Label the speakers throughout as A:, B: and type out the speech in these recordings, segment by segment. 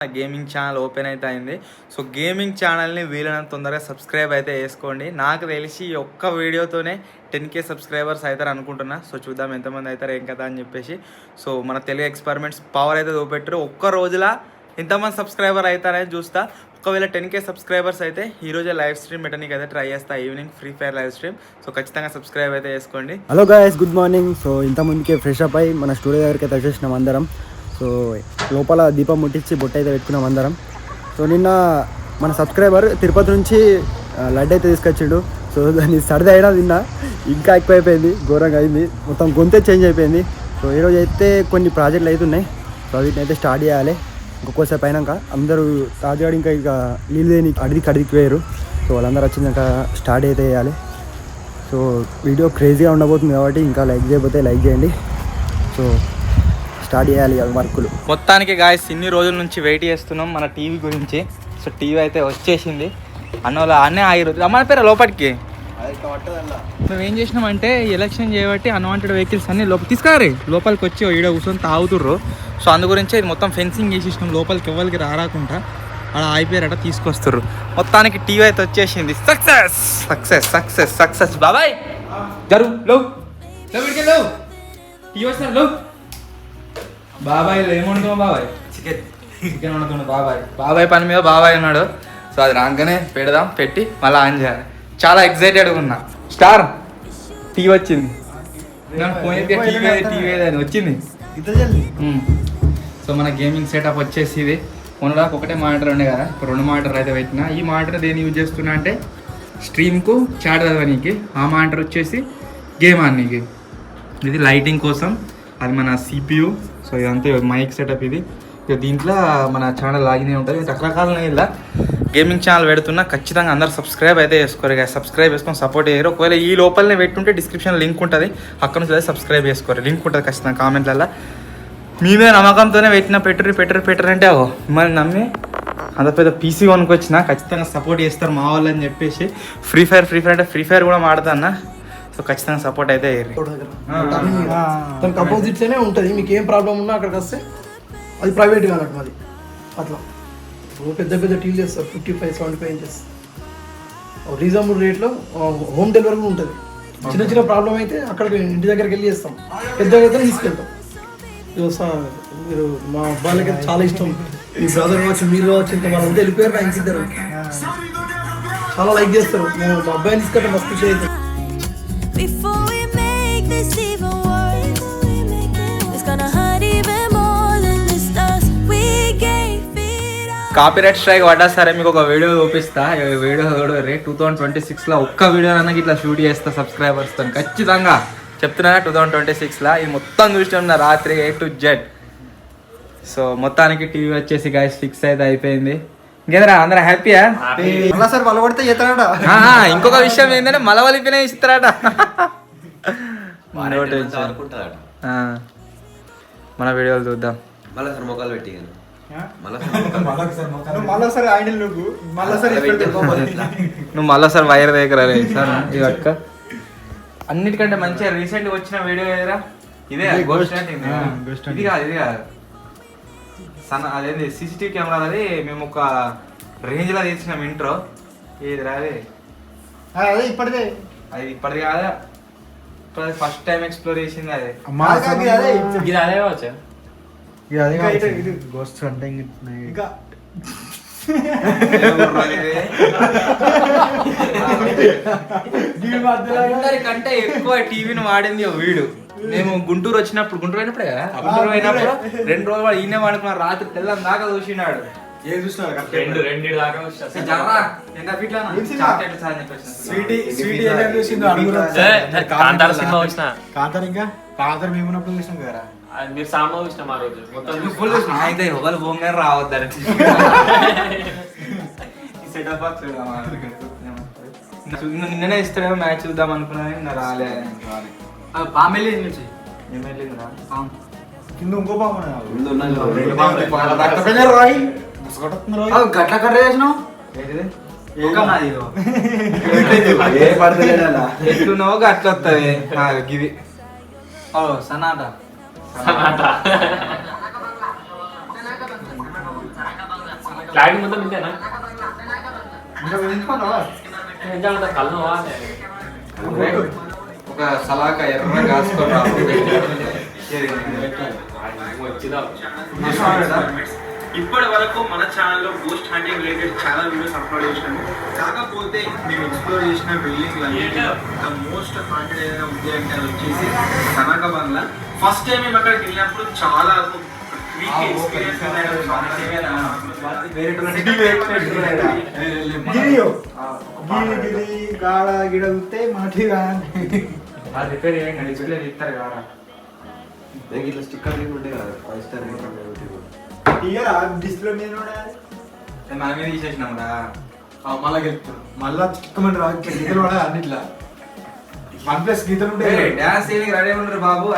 A: Gaming channel open అయితే అయింది. So gaming ఛానల్ని వీలైనంత తొందరగా సబ్స్క్రైబ్ అయితే చేసుకోండి. నాకు తెలిసి ఒక్క వీడియోతోనే 10K సబ్స్క్రైబర్స్ అవుతారు అనుకుంటున్నా. సో చూద్దాం ఎంతమంది అవుతారు ఏం కదా అని చెప్పేసి. సో మన తెలుగు ఎక్స్పెరిమెంట్స్ పవర్ అయితే చూపెట్టారు. ఒక్క రోజులా ఎంతమంది సబ్స్క్రైబర్ అవుతారని చూస్తా. ఒకవేళ 10K సబ్స్క్రైబర్స్ అయితే ఈరోజే లైవ్ స్ట్రీమ్ పెట్టడానికి అయితే ట్రై చేస్తా. Evening free fire live stream. So ఖచ్చితంగా సబ్స్క్రైబ్ అయితే చేసుకోండి.
B: Hello guys, good morning. So ఇంతకుముందుకే ఫ్రెష్ అప్ అయ్యి మన స్టూడియో దగ్గరికి అయితే వచ్చేసినాం అందరం. సో లోపల దీపం ముట్టించి బొట్ట అయితే పెట్టుకున్నాం అందరం. సో నిన్న మన సబ్స్క్రైబర్ తిరుపతి నుంచి లడ్డు అయితే తీసుకొచ్చిండు. సో దాన్ని సర్ది అయినా తిన్నా ఇంకా ఎక్కువైపోయింది, ఘోరంగా అయింది, మొత్తం గొంతే చేంజ్ అయిపోయింది. సో ఈరోజు అయితే కొన్ని ప్రాజెక్టులు అయితే ఉన్నాయి. సో వీటిని అయితే స్టార్ట్ చేయాలి. ఇంకొకసేపు అయినాక అందరూ తాజాడు ఇంకా ఇక నీళ్ళు లేని అడిగికి వేయరు. సో వాళ్ళందరూ వచ్చిందాక స్టార్ట్ అయితే చేయాలి. సో వీడియో క్రేజీగా ఉండబోతుంది కాబట్టి ఇంకా లైక్ చేయకపోతే లైక్ చేయండి. సో స్టార్ట్ చేయాలి వర్కులు.
A: మొత్తానికి గాయస్ ఇన్ని రోజుల నుంచి వెయిట్ చేస్తున్నాం మన టీవీ గురించి. సో టీవీ అయితే వచ్చేసింది. అన్నోళ్ళ అన్నే ఆగిరు అమ్మ పేరు లోపలికి. మేము ఏం చేసినామంటే ఎలక్షన్ చేయబట్టి అన్వాంటెడ్ వెహికల్స్ అన్ని తీసుకురారు లోపలికి వచ్చి ఈడ కూర్చొని తాగుతుర్రు. సో అందు గురించి ఇది మొత్తం ఫెన్సింగ్ చేసేసినాం, లోపలికి ఎవరికి రాకుండా అలా అయిపోయారట, తీసుకొస్తారు. మొత్తానికి టీవీ అయితే వచ్చేసింది. Success success success success. బాబాయ్ జరు లో టీవీ వస్తారు లో. బాబాయ్ ఏమంటున్నావు? బాబాయ్ చికెన్ వండుతున్నాడు. బాబాయ్ పని మీద బాబాయ్ ఉన్నాడు. సో అది రాగానే పెడదాం, పెట్టి మళ్ళీ ఆన్ చేయాలి. చాలా ఎక్సైటెడ్గా ఉన్నా. స్టార్ టీవీ వచ్చింది, టీవీ అని వచ్చింది. సో మన గేమింగ్ సెటప్ వచ్చేసి ఇది. మొన్నదాకా ఒకటే మానిటర్ ఉండే కదా, ఇప్పుడు 2 మానిటర్ అయితే పెట్టినా. ఈ మానిటర్ దేని యూజ్ చేస్తున్నా అంటే స్ట్రీమ్కు చాట్ చదవనీకి, ఆ మానిటర్ వచ్చేసి గేమ్ ఆడనీకి. ఇది లైటింగ్ కోసం, అది మన CPU. సో ఇదంతా మైక్ సెటప్ ఇది. ఇక దీంట్లో మన ఛానల్ లాగినే ఉంటుంది. రకరకాల ఇలా గేమింగ్ ఛానల్ పెడుతున్నా. ఖచ్చితంగా అందరు సబ్స్క్రైబ్ అయితే చేసుకోరు. సబ్స్క్రైబ్ చేసుకొని సపోర్ట్ చేయరు. ఒకవేళ ఈ లోపలనే పెట్టుంటే డిస్క్రిప్షన్ లింక్ ఉంటుంది, అక్కడ నుంచి అయితే సబ్స్క్రైబ్ చేసుకోరు. లింక్ ఉంటుంది ఖచ్చితంగా కామెంట్లలో. మీ మీద నమ్మకంతోనే పెట్టరు అంటే మిమ్మల్ని నమ్మి అంత పెద్ద PC కొనుక్కొచ్చిన. ఖచ్చితంగా సపోర్ట్ చేస్తారు మా వాళ్ళు అని చెప్పేసి. ఫ్రీ ఫైర్ అంటే ఫ్రీ ఫైర్ కూడా ఆడతా అన్న. సో ఖచ్చితంగా సపోర్ట్ అయితే
C: దానికి అపోజిట్లోనే ఉంటుంది. మీకు ఏం ప్రాబ్లం ఉన్నా అక్కడికి వస్తే అది ప్రైవేట్ కానట్టు మాది అట్లా. పెద్ద పెద్ద టీవీ చేస్తారు, 55-75 ఇంచెస్ రీజనబుల్ రేట్లో. హోమ్ డెలివరీ కూడా ఉంటుంది. చిన్న ప్రాబ్లం అయితే అక్కడికి ఇంటి దగ్గరికి వెళ్ళి చేస్తాం, పెద్దగా అయితే తీసుకెళ్తాం. మీరు మా అబ్బాయిలకి చాలా ఇష్టం. మీ బ్రదర్ కావచ్చు, మీరు కావచ్చు, ఇంకా వాళ్ళంతా వెళ్ళిపోయారు. థ్యాంక్స్ ఇద్దరు చాలా లైక్ చేస్తారు. మా అబ్బాయిని తీసుకెళ్ళి మస్తు ఖుషి అవుతాం.
D: Before we make this even worse, it's gonna hurt even more than the stars we gave it all.
A: Copyright strike పడ్డా సరే మీకు ఒక వీడియో చూపిస్తా. ఈ వీడియో 2026లో ఒక్క వీడియో అన్నకి ఇట్లా షూట్ చేస్తా సబ్స్క్రైబర్స్తో ఖచ్చితంగా చెప్తున్నా. 2026లో ఇది మొత్తం చూసిన రాత్రి A to Z. సో మొత్తానికి టీవీ వచ్చేసి గాయస్ ఫిక్స్ అయితే అయిపోయింది. ఇంకేదరా అందరూ హ్యాపీయా?
B: సార్ వాళ్ళు కొడితే చేస్తారట.
A: ఇంకొక విషయం ఏంటంటే మలవలిపినే ఇస్తారట. మన వీడియోలు చూద్దాం. నువ్వు మళ్ళీ వైర్ దగ్గర సార్ ఇది అక్క. అన్నిటికంటే మంచిగా రీసెంట్గా వచ్చిన వీడియో ఏదరా ఇదే ఇది కాదు అదేంటి CCTV కెమెరా. అది మేము ఒక రేంజ్లో తీసినాం ఇంట్రో. ఏది రాదే
B: అదే ఇప్పటిదే,
A: అది ఇప్పటిది కాదా, ఇప్పుడు ఫస్ట్ టైం ఎక్స్ప్లోర్ చేసింది అదే. అందరికంటే ఎక్కువ టీవీని వాడింది వీడు. మేము గుంటూరు పోయినప్పుడే కదా, గుంటూరు పోయినప్పుడు 2 రోజులు వాడు ఈయనే వాడుకున్నాడు. రాత్రి తెల్లం దాకా చూసినాడు. రావద్దని నిన్ననే ఇస్తాడేమో మ్యాచ్ చూద్దాం అనుకున్నా, నా రాలే. పామెళ్ళి నుంచి
B: కింద ఇంకో
A: గట్ల కట్ట చేసినావు ఎట్లున్నావో అట్లా వస్తుంది గివి. సనాట
E: క్లారిటీ మొత్తం ఇంతేనా ఎంత కలవా
A: ఒక సలాక ఎర్ర కాసుకొని
F: ఇప్పటి వరకు మన ఛానల్లో గోస్ట్ హంటింగ్ రిలేటెడ్ చాలా వీడియోస్ అప్లోడ్ చేసినాము. కాకపోతే మేము ఎక్స్ప్లోర్ చేసిన బిల్డింగ్లు అన్నింటిలో ద మోస్ట్ హాంటెడ్ ఏదైనా ఉంది అంటే అది వచ్చేసి కనక బంగ్లా. ఫస్ట్ టైం మేము అక్కడికి వెళ్ళినప్పుడు చాలా ఎక్స్పీరియన్స్
A: రిపేర్ చేయండి డిస్ప్లే ఇస్తారు కదా
B: ఇట్లా స్టిక్కర్ ఉంటాయి కదా 5 స్టార్ డిస్ప్లే మీద
A: మనమే తీసేసినాం రా
B: మళ్ళా గెలుపుతారు మళ్ళా చిక్కమని రా గీతలు పడ అన్నిట్లా OnePlus గీతలు ఉంటాయి
A: డాన్స్ చేయడానికి రెడీ ఉండరు బాబు.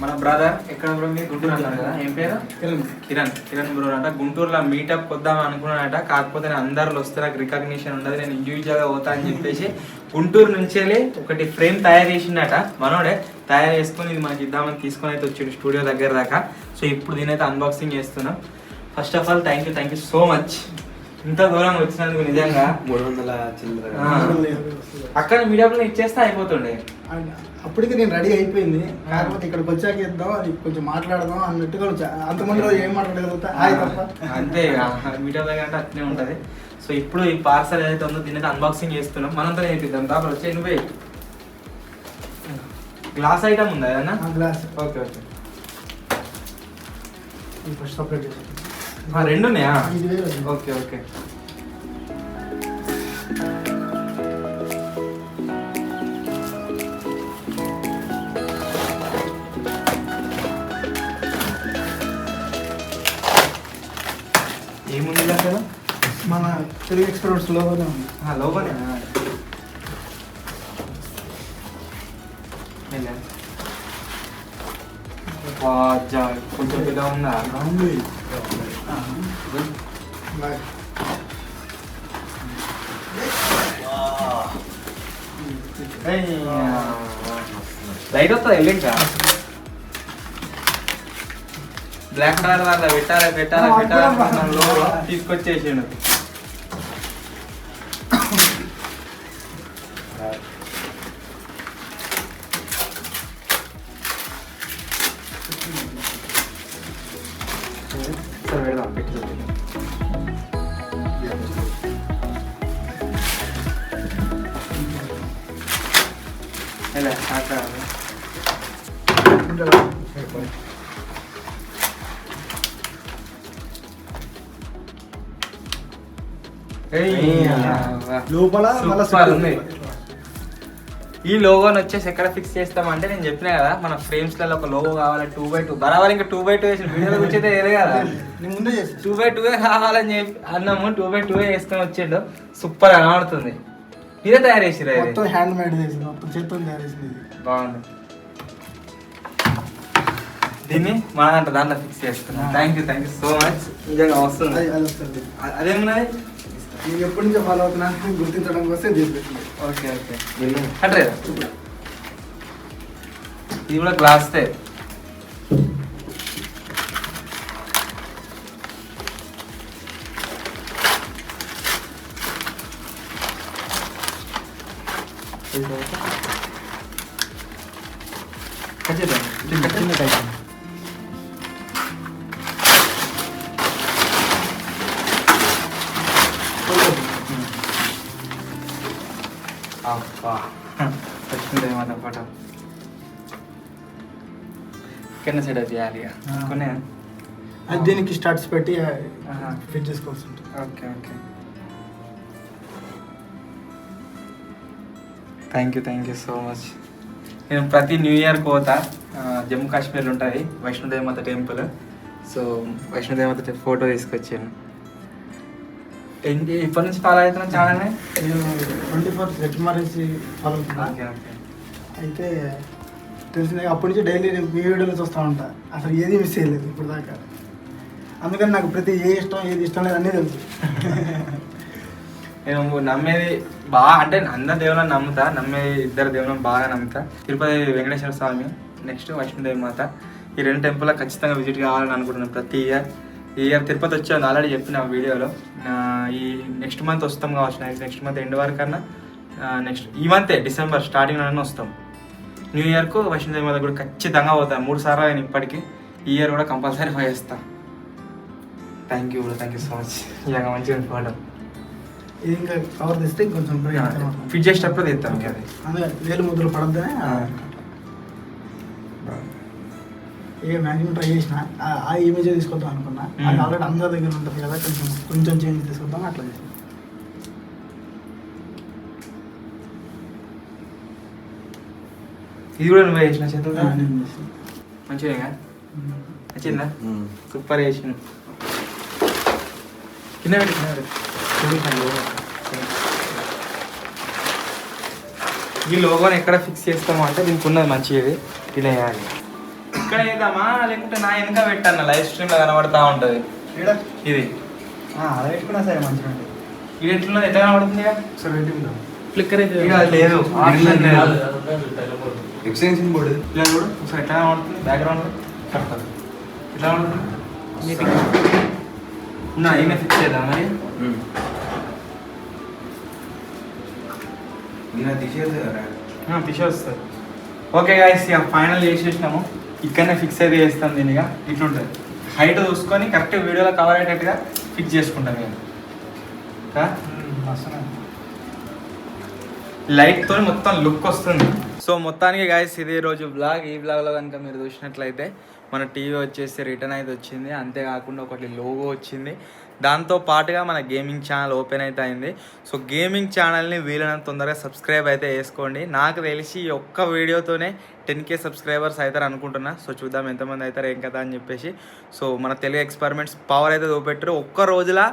A: మన బ్రదర్ ఎక్కడ బ్రో మీరు గుంటూరు అన్నారు కదా ఏం పేరు కిరణ్ బ్రో అంట గుంటూరులో మీటప్ కొద్దాం అనుకున్నాడట. కాకపోతే నేను అందరిలో వస్తే నాకు రికగ్నిషన్ ఉండదు నేను ఇండివిజువల్గా పోతా అని చెప్పేసి గుంటూరు నుంచి ఒకటి ఫ్రేమ్ తయారు చేసిండట. మనోడే తయారు చేసుకుని ఇది మనకి ఇద్దామని తీసుకొని అయితే వచ్చాడు స్టూడియో దగ్గర దాకా. సో ఇప్పుడు దీనైతే అన్బాక్సింగ్ చేస్తున్నాం. First of all thank you so much ఇంత దూరం వచ్చినందుకు నిజంగా.
B: 300
A: అక్కడ మీడియాలో ఇచ్చేస్తే అయిపోతుండే.
C: అప్పటికి నేను రెడీ అయిపోయింది. కాకపోతే ఇక్కడికి వచ్చాక ఇద్దాం అది కొంచెం మాట్లాడదాం అన్నట్టుగా వచ్చా. అంతమంది రోజు ఏం మాట్లాడగలుగుతా హాయ్ తప్ప
A: అంతే మీడియా దగ్గర అంటే అట్లే ఉంటుంది. సో ఇప్పుడు ఈ పార్సల్ ఏదైతే ఉందో దీని అయితే అన్బాక్సింగ్ చేస్తున్నాం. మనంతా నేర్పిద్దాం దాపలు వచ్చే నువ్వే గ్లాస్ ఐటమ్ ఉందా ఏదన్నా
C: glass
A: okay okay
C: first separate చేసి
A: రెండు ఉన్నాయా
C: 5,000
A: ఓకే ఓకే ఏముంది అసలు
C: మన తెలుగు ఎక్స్పర్ట్స్ లోనే ఉంది.
A: లోపలే కొంచెం పెద్ద ఉందా లైట్ వస్తుంది వెళ్ళి ఇంకా బ్లాక్ కలర్ వాళ్ళ పెట్టారా తీసుకొచ్చేసిండు. సరే పెడదాం పెట్టి
B: లోపల
A: సూపర్ ఉంది. ఈ లోగోని వచ్చేసి ఎక్కడ ఫిక్స్ చేస్తామంటే నేను చెప్పినా కదా మన ఫ్రేమ్స్ లలో ఒక లోగో కావాలి 2x2 బరాబర్ ఇంకా 2x2 వేసిన వీడియోలో కూర్చొని వేయలే కదా
C: నేను ముందే చేసి
A: 2x2 కావాలని చెప్పి అన్నాము 2x2 వేసుకొని వచ్చిండు. సూపర్ కనబడుతుంది. మీరే తయారు చేసిరా ఇది
C: మొత్తం హ్యాండ్ మేడ్ చేసింది మొత్తం చేతితో తయారు చేసింది.
A: బాగుంది. దీన్ని మన దాంట్లో ఫిక్స్ చేస్తున్నాం. Thank you so much. నిజంగా వస్తుంది.
C: అది వస్తుంది.
A: అదేమున్నది
C: నేను ఎప్పటి నుంచో ఫాలో అవుతున్నాను గుర్తించడం కోసం తీసుకొచ్చింది.
A: ఓకే ఓకే అంటే ఇది కూడా గ్లాస్ వచ్చిందేమో ఫోటో కింద సైడ్ చేయాలి కొన్ని
C: అది దీనికి స్టార్ట్స్ పెట్టి ఫిట్ చేసుకోవాల్సి ఉంటుంది.
A: Okay okay thank you so much. నేను ప్రతి న్యూ ఇయర్కి పోతా. జమ్మూ కాశ్మీర్లో ఉంటుంది వైష్ణోదేవి మాత టెంపుల్. సో వైష్ణోదేవి మాత ఫోటో తీసుకొచ్చాను. ఇప్పటి నుంచి ఫాలో అవుతున్నాను ఛానల్ని.
C: నేను 24 రెట్మారేసి ఫాలో అవుతున్నాను.
A: Okay okay.
C: అయితే తెలిసిందే అప్పటి నుంచి డైలీ నేను మీ వీడియోలో చూస్తూ ఉంటా. అసలు ఏది మిస్ చేయలేదు ఇప్పుడు దాకా. అందుకని నాకు ప్రతి ఏది ఇష్టం లేదు అన్నీ తెలుసు.
A: నేను నమ్మేది బాగా అంటే అందరు దేవుళ్ళని నమ్ముతా. నమ్మేది 2 దేవుళ్ళని బాగా నమ్ముతా. తిరుపతి వెంకటేశ్వర స్వామి, నెక్స్ట్ వైష్ణోదేవి మాత. ఈ 2 టెంపుల్ ఖచ్చితంగా విజిట్ కావాలని అనుకుంటున్నాను ప్రతి ఇయర్. ఈ ఇయర్ తిరుపతి వచ్చాను ఆల్రెడీ చెప్పిన వీడియోలో. ఈ నెక్స్ట్ మంత్ వస్తాం కావచ్చు. నెక్స్ట్ మంత్ ఎండ్ వరకు కన్నా నెక్స్ట్ ఈ మంతే డిసెంబర్ స్టార్టింగ్ లోనే వస్తాం. న్యూ ఇయర్కు వైష్ణోదేవి మాత కూడా ఖచ్చితంగా పోతాను. 3 సార్లు అయిన ఇప్పటికీ. ఈ ఇయర్ కూడా కంపల్సరీ పోయేస్తా. Thank you so much. ఇలాగ మంచిగా ఫోటో
C: ఇది ఇంకా కవర్ తెస్తే ఇంకొంచెం
A: ఫిట్ చేసేటప్పుడు తీస్తాను అది.
C: అదే వేలు ముద్రలు పడద్దని ఇక మ్యాక్సిమం ట్రై చేసిన ఆ ఇమేజ్ తీసుకొద్దాం అనుకున్నా. అది ఆల్రెడీ అందరి దగ్గర ఉంటుంది కదా, కొంచెం చేంజ్ తీసుకొద్దాం అట్లా చేసిన.
A: ఇది కూడా నువ్వే చేసిన చేతులు
C: నేను చేసిన.
A: మంచిగా నచ్చిందా? సూపర్ చేసిన. కింద పెట్టి ఈ లోగోని ఎక్కడ ఫిక్స్ చేస్తామో అంటే దీనికి ఉన్నది మంచిది ఇలా వేయాలి. ఇక్కడ వేద్దామా లేకుంటే నా వెనక పెట్టాను లైవ్ స్ట్రీమ్లో కనబడతా ఉంటుంది ఇది.
C: అలా పెట్టుకున్నా సరే మంచిగా ఉంటుంది.
A: ఇది ఎట్లున్నది ఎట్లా కనబడుతుంది?
C: సరే పెట్టుకుందాం.
A: ఫ్లిక్కర్ అయితే లేదు
F: ఎక్స్టెన్షన్ బోర్డు
A: ఇలా కూడా ఒకసారి ఎట్లా కనబడుతుంది? బ్యాక్గ్రౌండ్ ఎట్లా కనబడుతుంది? నా ఈయన ఫిక్స్ చేద్దాం మరి. తీసేస్తుంది. ఓకే గాయస్, ఇక ఫైనల్ చేసేసినాము. ఇక్కడనే ఫిక్స్ అయితే చేస్తాం దీన్ని. ఇక ఇట్లుంటుంది హైట్ చూసుకొని కరెక్ట్ వీడియోలో కవర్ అయ్యేటట్టుగా ఫిక్స్ చేసుకుంటాం నేను. లైట్తో మొత్తం లుక్ వస్తుంది. సో మొత్తానికి గాయస్ ఇది రోజు బ్లాగ్. ఈ బ్లాగ్లో కనుక మీరు చూసినట్లయితే మన టీవీ వచ్చేసి రిటర్న్ అయితే వచ్చింది. అంతేకాకుండా ఒకటి లోగో వచ్చింది. దాంతో పాటుగా మన గేమింగ్ ఛానల్ ఓపెన్ అయితే అయింది. సో గేమింగ్ ఛానల్ని వీలైనంత తొందరగా సబ్స్క్రైబ్ అయితే చేసుకోండి. నాకు తెలిసి ఒక్క వీడియోతోనే 10K సబ్స్క్రైబర్స్ అవుతారు అనుకుంటున్నా. సో చూద్దాం ఎంతమంది అవుతారు ఏం కదా అని చెప్పేసి. సో మన తెలుగు ఎక్స్పెరిమెంట్స్ పవర్ అయితే చూపెట్టారు. ఒక్క రోజులా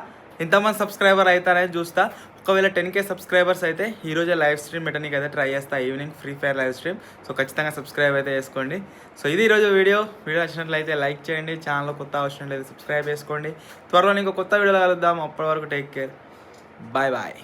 A: ఎంతమంది సబ్స్క్రైబర్ అవుతారని చూస్తా. ఒకవేళ 10K సబ్స్క్రైబర్స్ అయితే ఈరోజే లైవ్ స్ట్రీమ్ పెట్టడానికి అయితే ట్రై చేస్తా. Evening free fire live stream. So ఖచ్చితంగా సబ్స్క్రైబ్ అయితే చేసుకోండి. సో ఇది ఈరోజు వీడియో నచ్చినట్లయితే లైక్ చేయండి. ఛానల్లో కొత్త అవసరం లేదు, సబ్స్క్రైబ్ చేసుకోండి. త్వరలో ఇంకో కొత్త వీడియోలో కలుద్దాం. అప్పటి వరకు టేక్ కేర్. Bye bye.